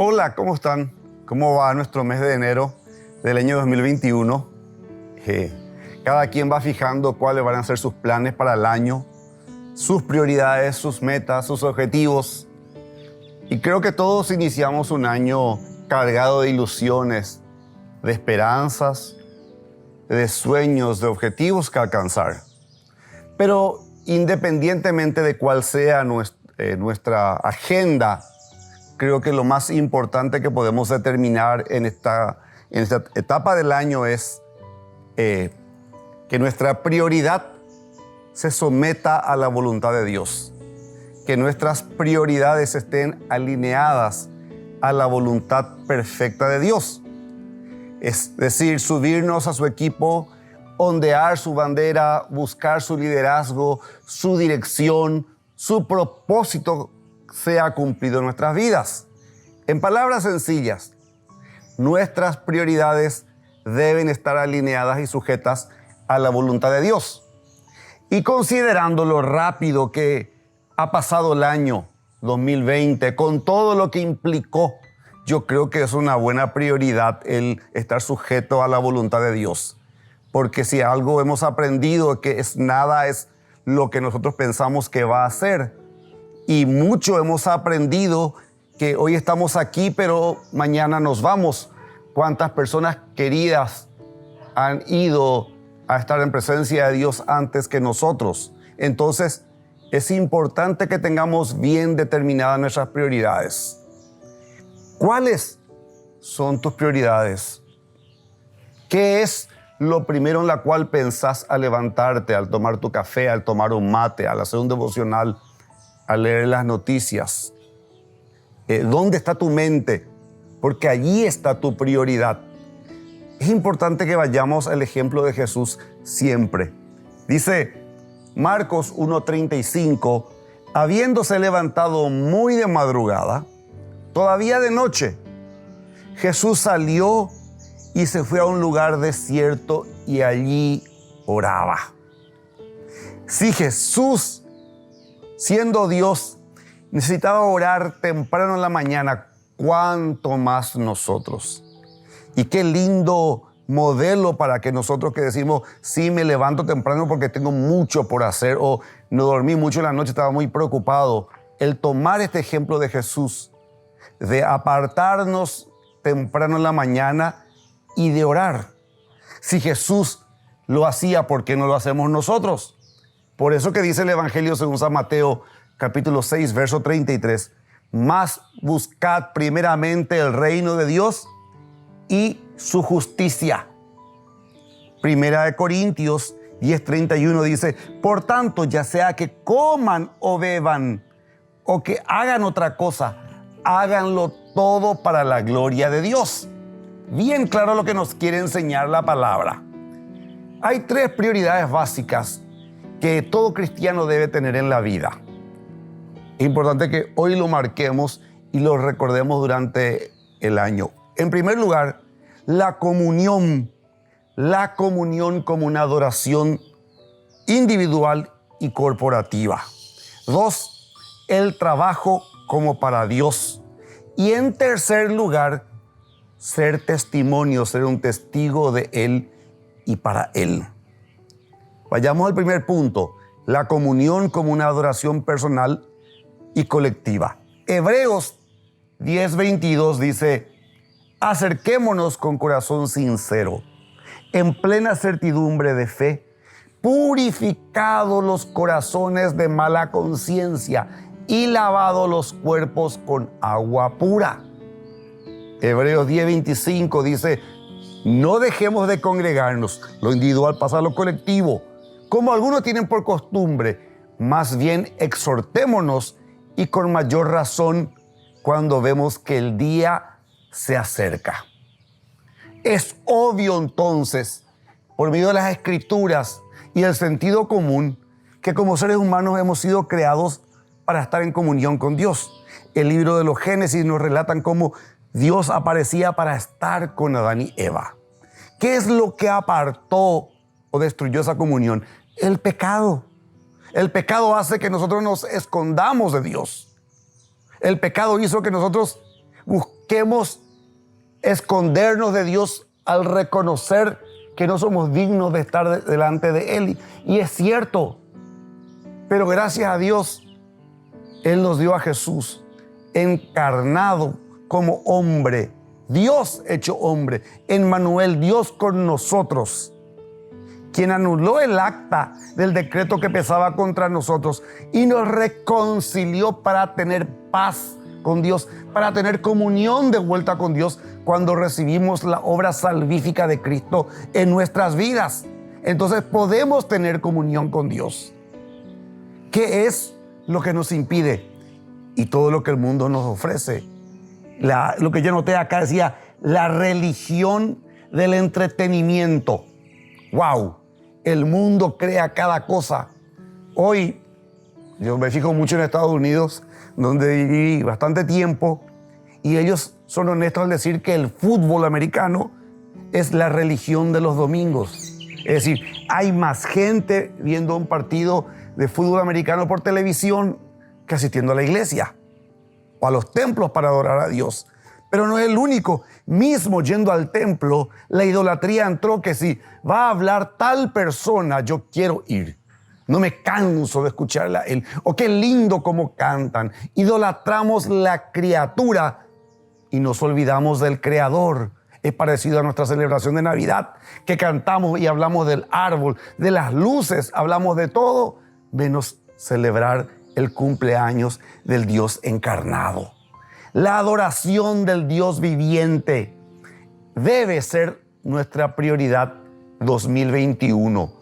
Hola, ¿cómo están? ¿Cómo va nuestro mes de enero del año 2021? Cada quien va fijando cuáles van a ser sus planes para el año, sus prioridades, sus metas, sus objetivos. Y creo que todos iniciamos un año cargado de ilusiones, de esperanzas, de sueños, de objetivos que alcanzar. Pero independientemente de cuál sea nuestra agenda, creo que lo más importante que podemos determinar en esta etapa del año es que nuestra prioridad se someta a la voluntad de Dios. Que nuestras prioridades estén alineadas a la voluntad perfecta de Dios. Es decir, subirnos a su equipo, ondear su bandera, buscar su liderazgo, su dirección, su propósito sea cumplido en nuestras vidas. En palabras sencillas, nuestras prioridades deben estar alineadas y sujetas a la voluntad de Dios. Y considerando lo rápido que ha pasado el año 2020, con todo lo que implicó, yo creo que es una buena prioridad el estar sujeto a la voluntad de Dios. Porque si algo hemos aprendido, que nada es lo que nosotros pensamos que va a ser. Y mucho hemos aprendido que hoy estamos aquí, pero mañana nos vamos. ¿Cuántas personas queridas han ido a estar en presencia de Dios antes que nosotros? Entonces, es importante que tengamos bien determinadas nuestras prioridades. ¿Cuáles son tus prioridades? ¿Qué es lo primero en la cual pensás al levantarte, al tomar tu café, al tomar un mate, al hacer un devocional, al leer las noticias? ¿Dónde está tu mente? Porque allí está tu prioridad. Es importante que vayamos al ejemplo de Jesús siempre. Dice Marcos 1:35, habiéndose levantado muy de madrugada, todavía de noche, Jesús salió y se fue a un lugar desierto y allí oraba. Si Jesús, siendo Dios, necesitaba orar temprano en la mañana, ¿cuánto más nosotros? Y qué lindo modelo para que nosotros que decimos, sí, me levanto temprano porque tengo mucho por hacer, o no dormí mucho en la noche, estaba muy preocupado. El tomar este ejemplo de Jesús, de apartarnos temprano en la mañana y de orar. Si Jesús lo hacía, ¿por qué no lo hacemos nosotros? Por eso que dice el Evangelio según San Mateo, capítulo 6, verso 33, mas buscad primeramente el reino de Dios y su justicia. Primera de Corintios 10:31 dice, por tanto, ya sea que coman o beban o que hagan otra cosa, háganlo todo para la gloria de Dios. Bien claro lo que nos quiere enseñar la palabra. Hay 3 prioridades básicas que todo cristiano debe tener en la vida. Es importante que hoy lo marquemos y lo recordemos durante el año. En primer lugar, la comunión como una adoración individual y corporativa. 2, el trabajo como para Dios. Y en tercer lugar, ser testimonio, ser un testigo de Él y para Él. Vayamos al primer punto, la comunión como una adoración personal y colectiva. Hebreos 10:22 dice, acerquémonos con corazón sincero, en plena certidumbre de fe, purificados los corazones de mala conciencia y lavados los cuerpos con agua pura. Hebreos 10:25 dice, no dejemos de congregarnos, lo individual pasa a lo colectivo, como algunos tienen por costumbre, más bien exhortémonos y con mayor razón cuando vemos que el día se acerca. Es obvio entonces, por medio de las Escrituras y el sentido común, que como seres humanos hemos sido creados para estar en comunión con Dios. El libro de los Génesis nos relatan cómo Dios aparecía para estar con Adán y Eva. ¿Qué es lo que apartó o destruyó esa comunión? El pecado. El pecado hace que nosotros nos escondamos de Dios. El pecado hizo que nosotros busquemos escondernos de Dios al reconocer que no somos dignos de estar delante de Él. Y es cierto, pero gracias a Dios, Él nos dio a Jesús encarnado como hombre, Dios hecho hombre, Emmanuel, Dios con nosotros, quien anuló el acta del decreto que pesaba contra nosotros y nos reconcilió para tener paz con Dios, para tener comunión de vuelta con Dios cuando recibimos la obra salvífica de Cristo en nuestras vidas. Entonces podemos tener comunión con Dios. ¿Qué es lo que nos impide? Y todo lo que el mundo nos ofrece. Lo que yo noté acá decía, la religión del entretenimiento. ¡Wow! El mundo crea cada cosa. Hoy, yo me fijo mucho en Estados Unidos, donde viví bastante tiempo, y ellos son honestos al decir que el fútbol americano es la religión de los domingos. Es decir, hay más gente viendo un partido de fútbol americano por televisión que asistiendo a la iglesia o a los templos para adorar a Dios. Pero no es el único. Mismo yendo al templo, la idolatría entró, que si va a hablar tal persona, yo quiero ir. No me canso de escucharla a él. O qué lindo cómo cantan. Idolatramos la criatura y nos olvidamos del Creador. Es parecido a nuestra celebración de Navidad, que cantamos y hablamos del árbol, de las luces, hablamos de todo, menos celebrar el cumpleaños del Dios encarnado. La adoración del Dios viviente debe ser nuestra prioridad 2021.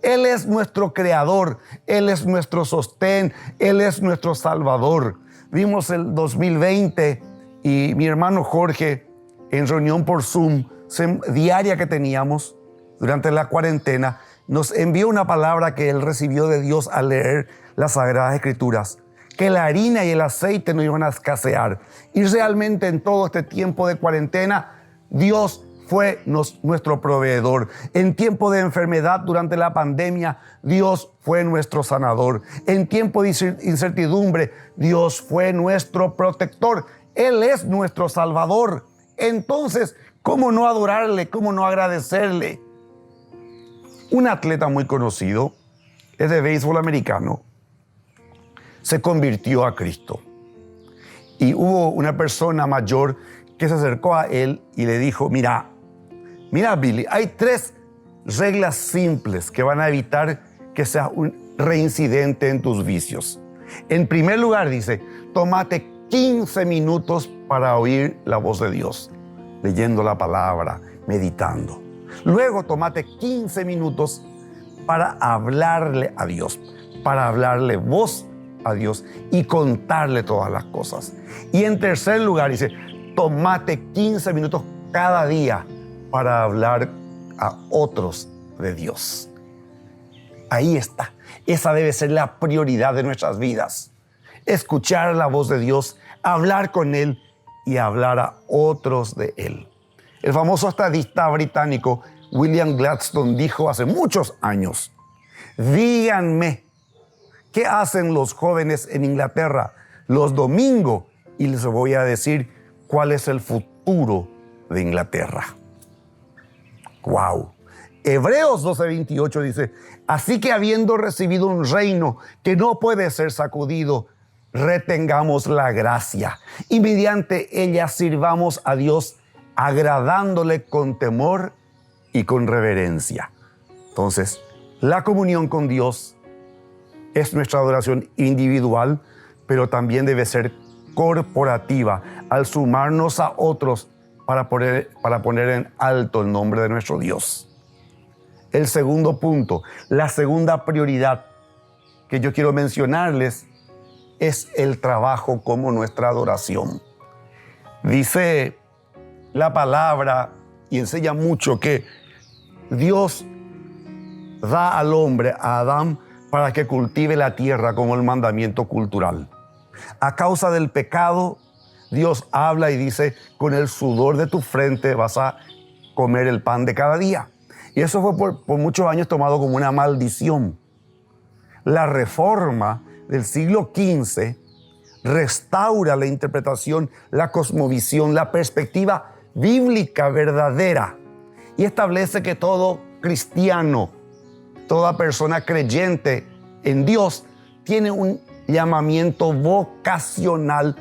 Él es nuestro creador, Él es nuestro sostén, Él es nuestro salvador. Vimos el 2020 y mi hermano Jorge, en reunión por Zoom diaria que teníamos durante la cuarentena, nos envió una palabra que él recibió de Dios al leer las Sagradas Escrituras, que la harina y el aceite no iban a escasear. Y realmente en todo este tiempo de cuarentena, Dios fue nuestro proveedor. En tiempo de enfermedad durante la pandemia, Dios fue nuestro sanador. En tiempo de incertidumbre, Dios fue nuestro protector. Él es nuestro salvador. Entonces, ¿cómo no adorarle? ¿Cómo no agradecerle? Un atleta muy conocido, es de béisbol americano, se convirtió a Cristo. Y hubo una persona mayor que se acercó a él y le dijo, mira Billy, hay 3 reglas simples que van a evitar que seas un reincidente en tus vicios. En primer lugar, dice, tómate 15 minutos para oír la voz de Dios, leyendo la palabra, meditando. Luego, tómate 15 minutos para hablarle a Dios, para hablarle voz a Dios y contarle todas las cosas. Y en tercer lugar, dice, tómate 15 minutos cada día para hablar a otros de Dios. Ahí está. Esa debe ser la prioridad de nuestras vidas. Escuchar la voz de Dios, hablar con Él y hablar a otros de Él. El famoso estadista británico William Gladstone dijo hace muchos años, díganme, ¿qué hacen los jóvenes en Inglaterra los domingos? Y les voy a decir cuál es el futuro de Inglaterra. ¡Wow! Hebreos 12:28 dice, así que habiendo recibido un reino que no puede ser sacudido, retengamos la gracia y mediante ella sirvamos a Dios agradándole con temor y con reverencia. Entonces, la comunión con Dios es nuestra adoración individual, pero también debe ser corporativa al sumarnos a otros para poner en alto el nombre de nuestro Dios. El segundo punto, la segunda prioridad que yo quiero mencionarles es el trabajo como nuestra adoración. Dice la palabra y enseña mucho que Dios da al hombre, a Adán, para que cultive la tierra como el mandamiento cultural. A causa del pecado, Dios habla y dice, con el sudor de tu frente vas a comer el pan de cada día. Y eso fue por muchos años tomado como una maldición. La reforma del siglo XV restaura la interpretación, la cosmovisión, la perspectiva bíblica verdadera y establece que todo cristiano, toda persona creyente en Dios tiene un llamamiento vocacional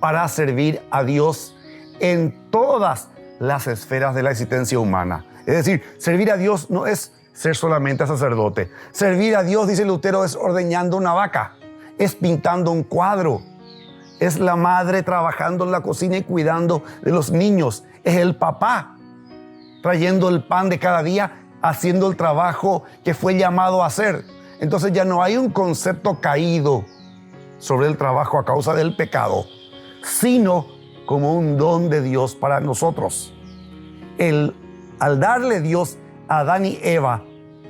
para servir a Dios en todas las esferas de la existencia humana. Es decir, servir a Dios no es ser solamente sacerdote. Servir a Dios, dice Lutero, es ordeñando una vaca, es pintando un cuadro, es la madre trabajando en la cocina y cuidando de los niños, es el papá trayendo el pan de cada día, haciendo el trabajo que fue llamado a hacer. Entonces ya no hay un concepto caído sobre el trabajo a causa del pecado, sino como un don de Dios para nosotros. Al darle Dios a Adán y Eva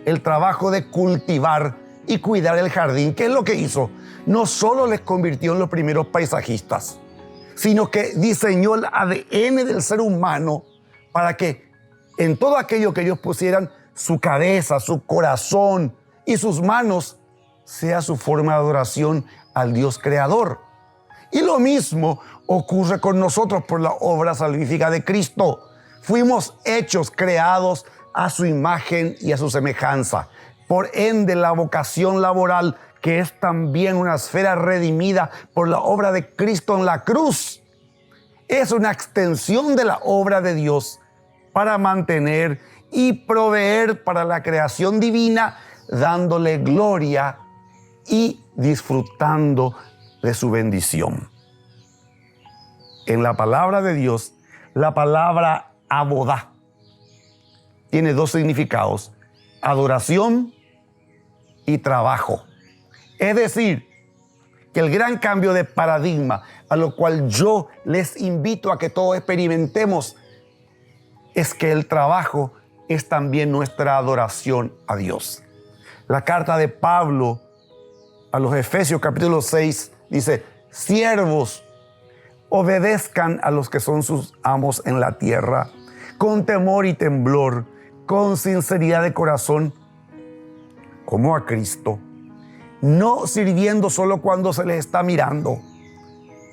el trabajo de cultivar y cuidar el jardín, ¿qué es lo que hizo? No solo les convirtió en los primeros paisajistas, sino que diseñó el ADN del ser humano para que en todo aquello que ellos pusieran su cabeza, su corazón y sus manos sea su forma de adoración al Dios creador. Y lo mismo ocurre con nosotros por la obra salvífica de Cristo. Fuimos hechos, creados a su imagen y a su semejanza. Por ende, la vocación laboral, que es también una esfera redimida por la obra de Cristo en la cruz, es una extensión de la obra de Dios para mantener y proveer para la creación divina, dándole gloria y disfrutando de su bendición. En la palabra de Dios, la palabra abodá tiene dos significados: adoración y trabajo. Es decir, que el gran cambio de paradigma a lo cual yo les invito a que todos experimentemos es que el trabajo es también nuestra adoración a Dios. La carta de Pablo a los Efesios capítulo 6 dice: siervos, obedezcan a los que son sus amos en la tierra, con temor y temblor, con sinceridad de corazón, como a Cristo, no sirviendo solo cuando se les está mirando,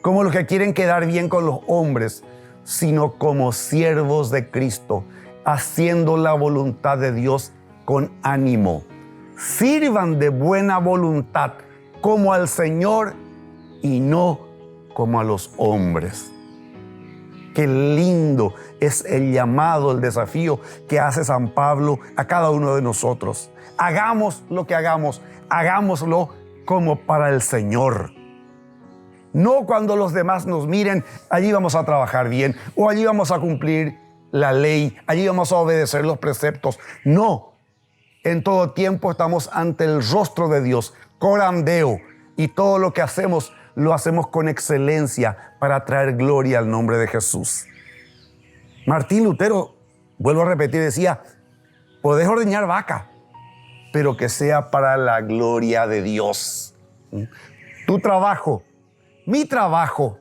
como los que quieren quedar bien con los hombres, sino como siervos de Cristo, haciendo la voluntad de Dios con ánimo. Sirvan de buena voluntad como al Señor y no como a los hombres. Qué lindo es el llamado, el desafío que hace San Pablo a cada uno de nosotros. Hagamos lo que hagamos, hagámoslo como para el Señor. No cuando los demás nos miren, allí vamos a trabajar bien, o allí vamos a cumplir la ley, allí vamos a obedecer los preceptos. No, en todo tiempo estamos ante el rostro de Dios, coram Deo, y todo lo que hacemos lo hacemos con excelencia para traer gloria al nombre de Jesús. Martín Lutero, vuelvo a repetir, decía: podés ordeñar vaca, pero que sea para la gloria de Dios. Tu trabajo, mi trabajo,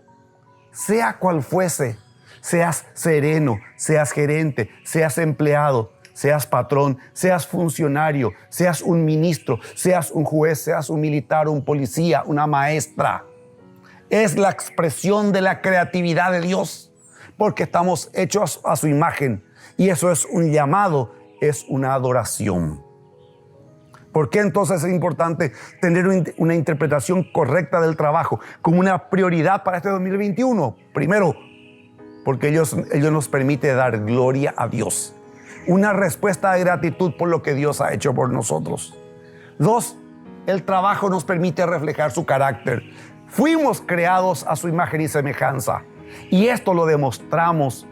sea cual fuese, seas sereno, seas gerente, seas empleado, seas patrón, seas funcionario, seas un ministro, seas un juez, seas un militar, un policía, una maestra. Es la expresión de la creatividad de Dios, porque estamos hechos a su imagen, y eso es un llamado, es una adoración. ¿Por qué entonces es importante tener una interpretación correcta del trabajo como una prioridad para este 2021? Primero, porque ellos nos permite dar gloria a Dios. Una respuesta de gratitud por lo que Dios ha hecho por nosotros. Dos, el trabajo nos permite reflejar su carácter. Fuimos creados a su imagen y semejanza, y esto lo demostramos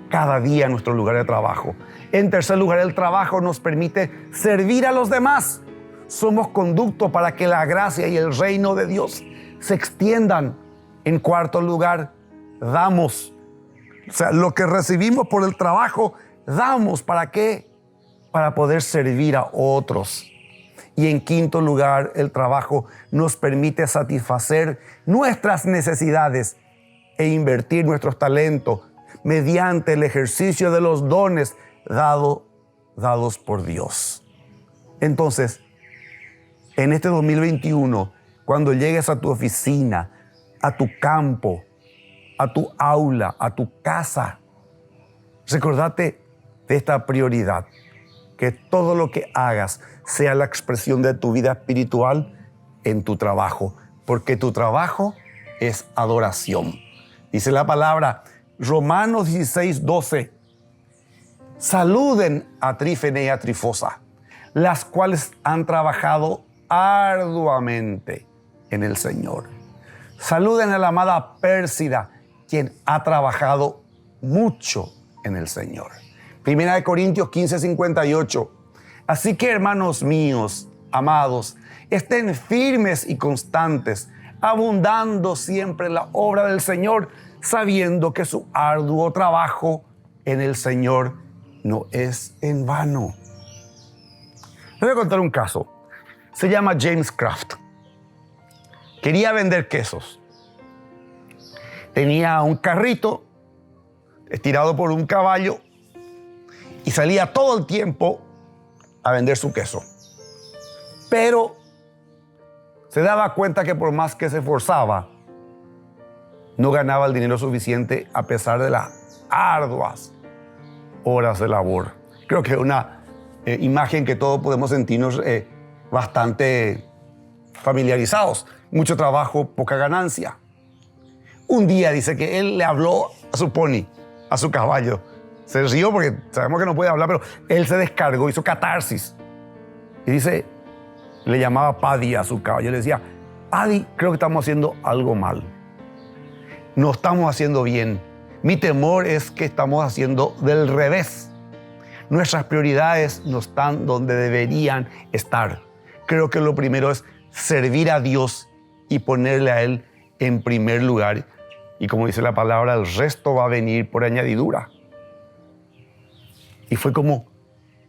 cada día en nuestro lugar de trabajo. En tercer lugar, el trabajo nos permite servir a los demás. Somos conducto para que la gracia y el reino de Dios se extiendan. En cuarto lugar, damos. O sea, lo que recibimos por el trabajo, damos. ¿Para qué? Para poder servir a otros. Y en quinto lugar, el trabajo nos permite satisfacer nuestras necesidades e invertir nuestros talentos mediante el ejercicio de los dones dados por Dios. Entonces, en este 2021, cuando llegues a tu oficina, a tu campo, a tu aula, a tu casa. Recordate de esta prioridad, que todo lo que hagas sea la expresión de tu vida espiritual en tu trabajo, porque tu trabajo es adoración. Dice la palabra, Romanos 16:12, saluden a Trífene y a Trifosa, las cuales han trabajado arduamente en el Señor. Saluden a la amada Pérsida, quien ha trabajado mucho en el Señor. Primera de Corintios 15:58. Así que, hermanos míos, amados, estén firmes y constantes, abundando siempre en la obra del Señor, sabiendo que su arduo trabajo en el Señor no es en vano. Les voy a contar un caso. Se llama James Kraft. Quería vender quesos. Tenía un carrito estirado por un caballo y salía todo el tiempo a vender su queso. Pero se daba cuenta que por más que se esforzaba, no ganaba el dinero suficiente a pesar de las arduas horas de labor. Creo que es una imagen que todos podemos sentirnos bastante familiarizados. Mucho trabajo, poca ganancia. Un día dice que él le habló a su pony, a su caballo. Se rió porque sabemos que no puede hablar, pero él se descargó, hizo catarsis. Y dice, le llamaba Paddy a su caballo. Le decía, Paddy, creo que estamos haciendo algo mal. No estamos haciendo bien. Mi temor es que estamos haciendo del revés. Nuestras prioridades no están donde deberían estar. Creo que lo primero es servir a Dios y ponerle a Él en primer lugar. Y como dice la palabra, el resto va a venir por añadidura. Y fue como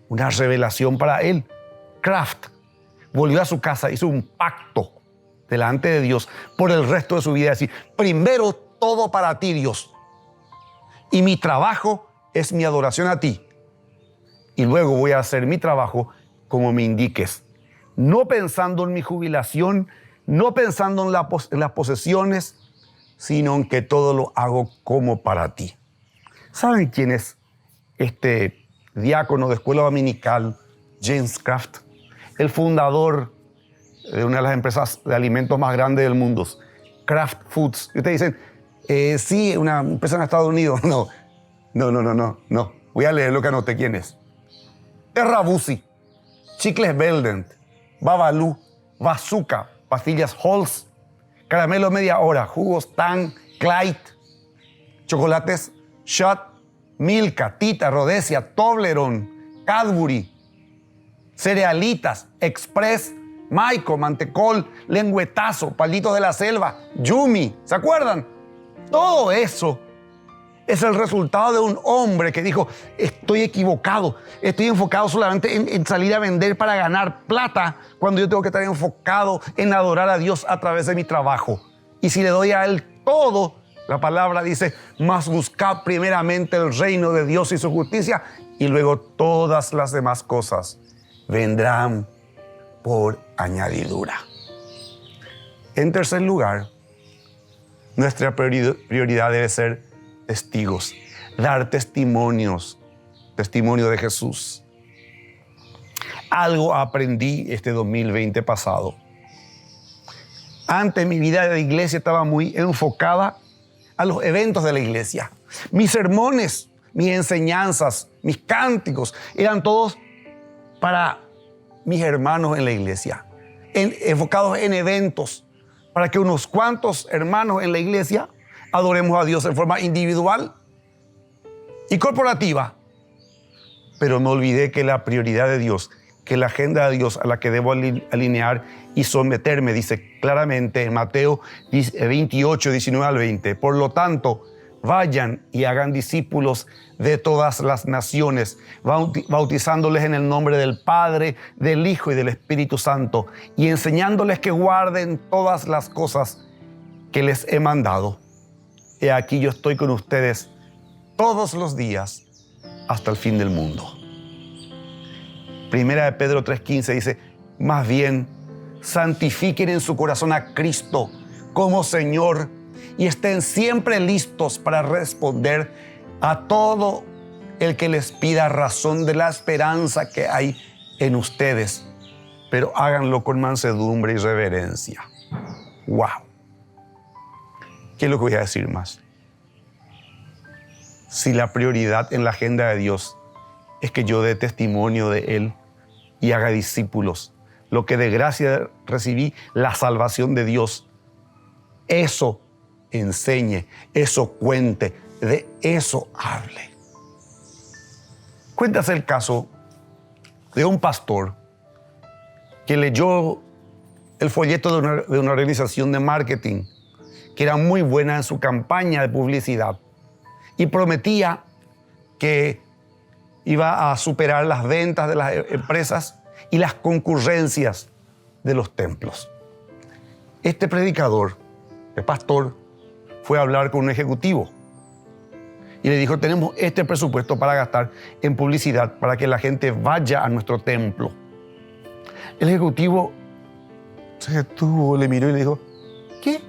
una revelación para él. Kraft volvió a su casa, hizo un pacto delante de Dios por el resto de su vida. Decir, primero todo para ti, Dios. Y mi trabajo es mi adoración a ti. Y luego voy a hacer mi trabajo como me indiques. No pensando en mi jubilación, no pensando en las posesiones, sino en que todo lo hago como para ti. ¿Saben quién es este diácono de escuela dominical, James Kraft? El fundador de una de las empresas de alimentos más grandes del mundo, Kraft Foods. Y ustedes dicen, sí, una empresa en Estados Unidos. No. Voy a leer lo que anoté quién es. Rabusi, Chicles Beldent, Babalu, Bazooka, pastillas Halls, caramelo media hora, jugos Tang, Clyde, chocolates Shot, Milka, Tita, Rhodesia, Toblerone, Cadbury, cerealitas, Express, Maico, Mantecol, Lengüetazo, Palitos de la Selva, Yumi. ¿Se acuerdan? Todo eso es el resultado de un hombre que dijo, estoy equivocado, estoy enfocado solamente en salir a vender para ganar plata, cuando yo tengo que estar enfocado en adorar a Dios a través de mi trabajo. Y si le doy a Él todo, la palabra dice, mas buscad primeramente el reino de Dios y su justicia, y luego todas las demás cosas vendrán por añadidura. En tercer lugar, nuestra prioridad debe ser testigos, dar testimonio de Jesús. Algo aprendí este 2020 pasado. Antes mi vida de iglesia estaba muy enfocada a los eventos de la iglesia. Mis sermones, mis enseñanzas, mis cánticos eran todos para mis hermanos en la iglesia, enfocados en eventos, para que unos cuantos hermanos en la iglesia adoremos a Dios en forma individual y corporativa. Pero me olvidé que la prioridad de Dios, que la agenda de Dios a la que debo alinear y someterme, dice claramente en Mateo 28, 19 al 20. Por lo tanto, vayan y hagan discípulos de todas las naciones, bautizándoles en el nombre del Padre, del Hijo y del Espíritu Santo, y enseñándoles que guarden todas las cosas que les he mandado. He aquí yo estoy con ustedes todos los días hasta el fin del mundo. Primera de Pedro 3:15 dice, más bien santifiquen en su corazón a Cristo como Señor y estén siempre listos para responder a todo el que les pida razón de la esperanza que hay en ustedes, pero háganlo con mansedumbre y reverencia. ¡Wow! ¿Qué es lo que voy a decir más? Si la prioridad en la agenda de Dios es que yo dé testimonio de Él y haga discípulos, lo que de gracia recibí, la salvación de Dios, eso enseñe, eso cuente, de eso hable. Cuéntase el caso de un pastor que leyó el folleto de una organización de marketing que era muy buena en su campaña de publicidad y prometía que iba a superar las ventas de las empresas y las concurrencias de los templos. Este predicador, el pastor, fue a hablar con un ejecutivo y le dijo: tenemos este presupuesto para gastar en publicidad para que la gente vaya a nuestro templo. El ejecutivo se detuvo, le miró y le dijo: ¿qué?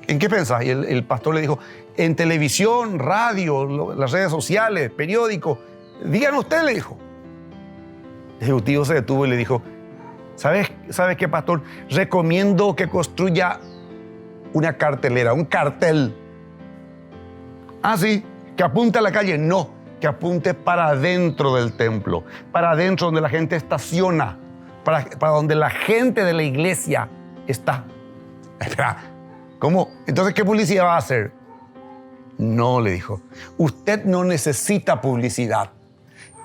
¿En qué pensás? Y el pastor le dijo: en televisión, radio, las redes sociales, periódicos. Digan usted, le dijo. El ejecutivo se detuvo y le dijo: ¿Sabes qué, pastor? Recomiendo que construya una cartelera, un cartel. Ah, sí, que apunte a la calle. No, que apunte para adentro del templo, para adentro donde la gente estaciona, para donde la gente de la iglesia está. Espera, ¿cómo? Entonces, ¿qué publicidad va a hacer? No, le dijo, usted no necesita publicidad.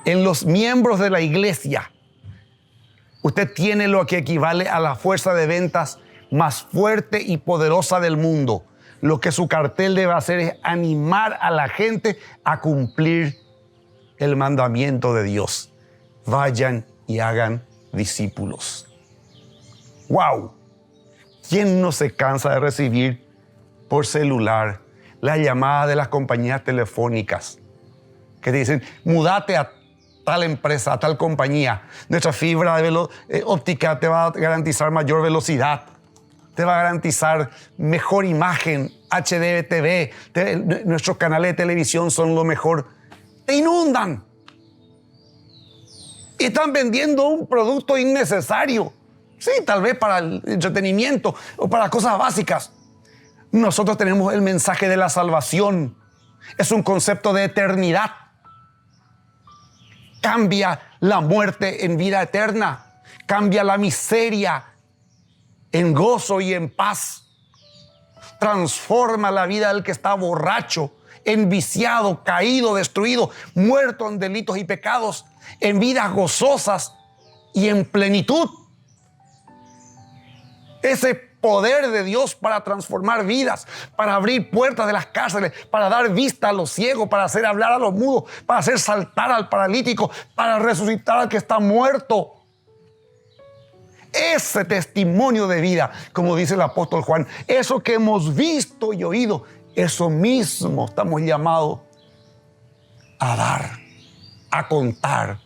En los miembros de la iglesia, usted tiene lo que equivale a la fuerza de ventas más fuerte y poderosa del mundo. Lo que su cartel debe hacer es animar a la gente a cumplir el mandamiento de Dios. Vayan y hagan discípulos. ¡Wow! ¿Quién no se cansa de recibir por celular la llamada de las compañías telefónicas que te dicen: mudate a tal empresa, a tal compañía? Nuestra fibra óptica te va a garantizar mayor velocidad, te va a garantizar mejor imagen, HDTV, nuestros canales de televisión son lo mejor. Te inundan. Y están vendiendo un producto innecesario. Sí, tal vez para el entretenimiento o para cosas básicas. Nosotros tenemos el mensaje de la salvación. Es un concepto de eternidad. Cambia la muerte en vida eterna. Cambia la miseria en gozo y en paz. Transforma la vida del que está borracho, enviciado, caído, destruido, muerto en delitos y pecados, en vidas gozosas y en plenitud. Ese poder de Dios para transformar vidas, para abrir puertas de las cárceles, para dar vista a los ciegos, para hacer hablar a los mudos, para hacer saltar al paralítico, para resucitar al que está muerto. Ese testimonio de vida, como dice el apóstol Juan, eso que hemos visto y oído, eso mismo estamos llamados a dar, a contar,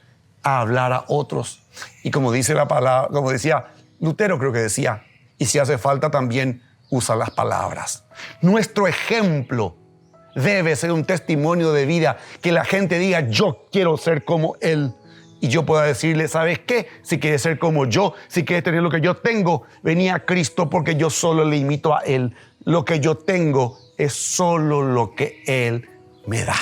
a hablar a otros. Y como dice la palabra, como decía Lutero, creo que decía, y si hace falta también usa las palabras. Nuestro ejemplo debe ser un testimonio de vida, que la gente diga: yo quiero ser como él. Y yo pueda decirle: ¿sabes qué? Si quieres ser como yo, si quieres tener lo que yo tengo, vení a Cristo, porque yo solo le imito a Él. Lo que yo tengo es solo lo que Él me da.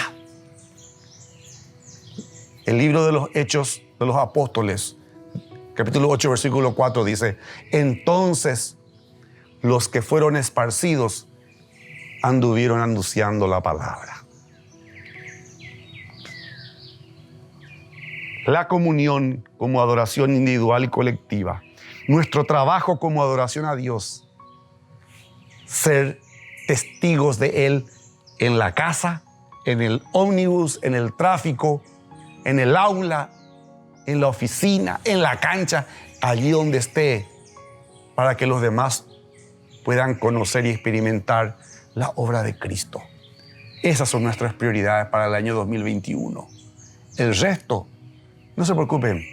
El libro de los Hechos de los Apóstoles, capítulo 8, versículo 4 dice: entonces los que fueron esparcidos anduvieron anunciando la palabra. La comunión como adoración individual y colectiva. Nuestro trabajo como adoración a Dios. Ser testigos de Él en la casa, en el ómnibus, en el tráfico, en el aula, en la oficina, en la cancha, allí donde esté, para que los demás puedan conocer y experimentar la obra de Cristo. Esas son nuestras prioridades para el año 2021. El resto, no se preocupen,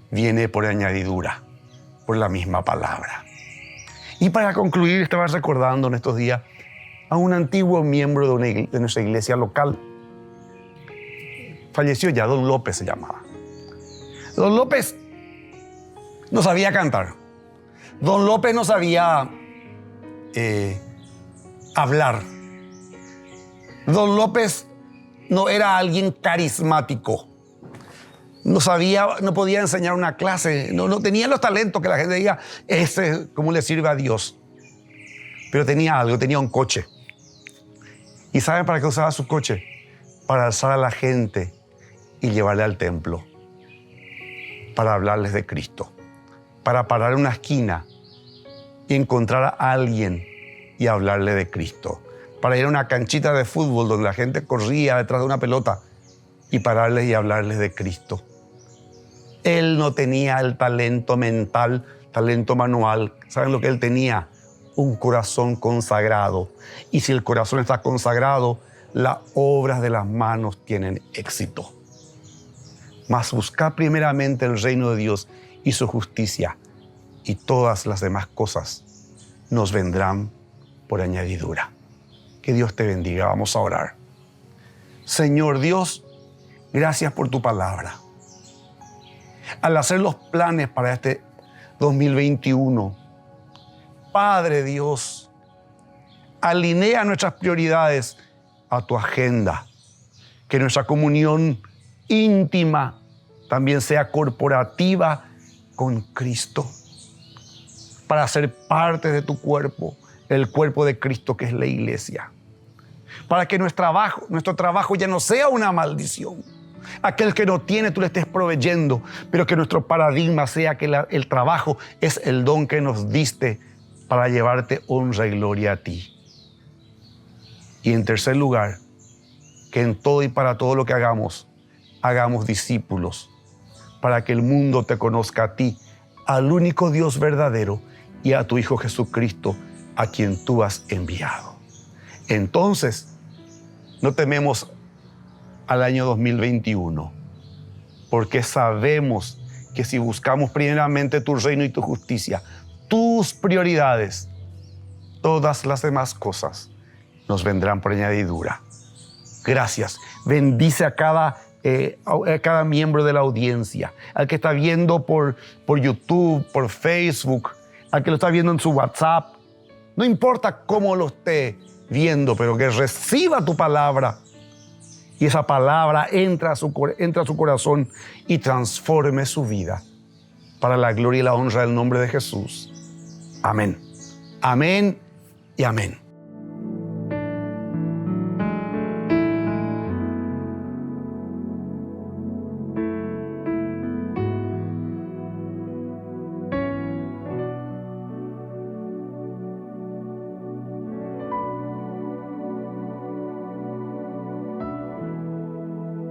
viene por añadidura, por la misma palabra. Y para concluir, estaba recordando en estos días a un antiguo miembro de nuestra iglesia local. Falleció ya, Don López se llamaba. Don López no sabía cantar. Don López no sabía hablar. Don López no era alguien carismático. No podía enseñar una clase. No tenía los talentos que la gente diga, ¿cómo le sirve a Dios? Pero tenía algo, tenía un coche. ¿Y saben para qué usaba su coche? Para alzar a la gente y llevarle al templo. Para hablarles de Cristo. Para parar en una esquina y encontrar a alguien y hablarle de Cristo. Para ir a una canchita de fútbol donde la gente corría detrás de una pelota y pararles y hablarles de Cristo. Él no tenía el talento mental, talento manual. ¿Saben lo que él tenía? Un corazón consagrado. Y si el corazón está consagrado, las obras de las manos tienen éxito. Mas buscad primeramente el reino de Dios y su justicia, y todas las demás cosas nos vendrán por añadidura. Que Dios te bendiga. Vamos a orar. Señor Dios, gracias por tu palabra. Al hacer los planes para este 2021, Padre Dios, alinea nuestras prioridades a tu agenda. Que nuestra comunión íntima también sea corporativa con Cristo, para ser parte de tu cuerpo, el cuerpo de Cristo que es la iglesia. Para que nuestro trabajo ya no sea una maldición. Aquel que no tiene, tú le estés proveyendo, pero que nuestro paradigma sea que el trabajo es el don que nos diste para llevarte honra y gloria a ti. Y en tercer lugar, que en todo y para todo lo que hagamos discípulos, para que el mundo te conozca a ti, al único Dios verdadero, y a tu Hijo Jesucristo, a quien tú has enviado. Entonces, no tememos al año 2021, porque sabemos que si buscamos primeramente tu reino y tu justicia, tus prioridades, todas las demás cosas nos vendrán por añadidura. Gracias. Bendice a cada miembro de la audiencia, al que está viendo por YouTube, por Facebook, al que lo está viendo en su WhatsApp. No importa cómo lo esté viendo, pero que reciba tu palabra y esa palabra entra a su corazón y transforme su vida para la gloria y la honra del nombre de Jesús. Amén. Amén y amén.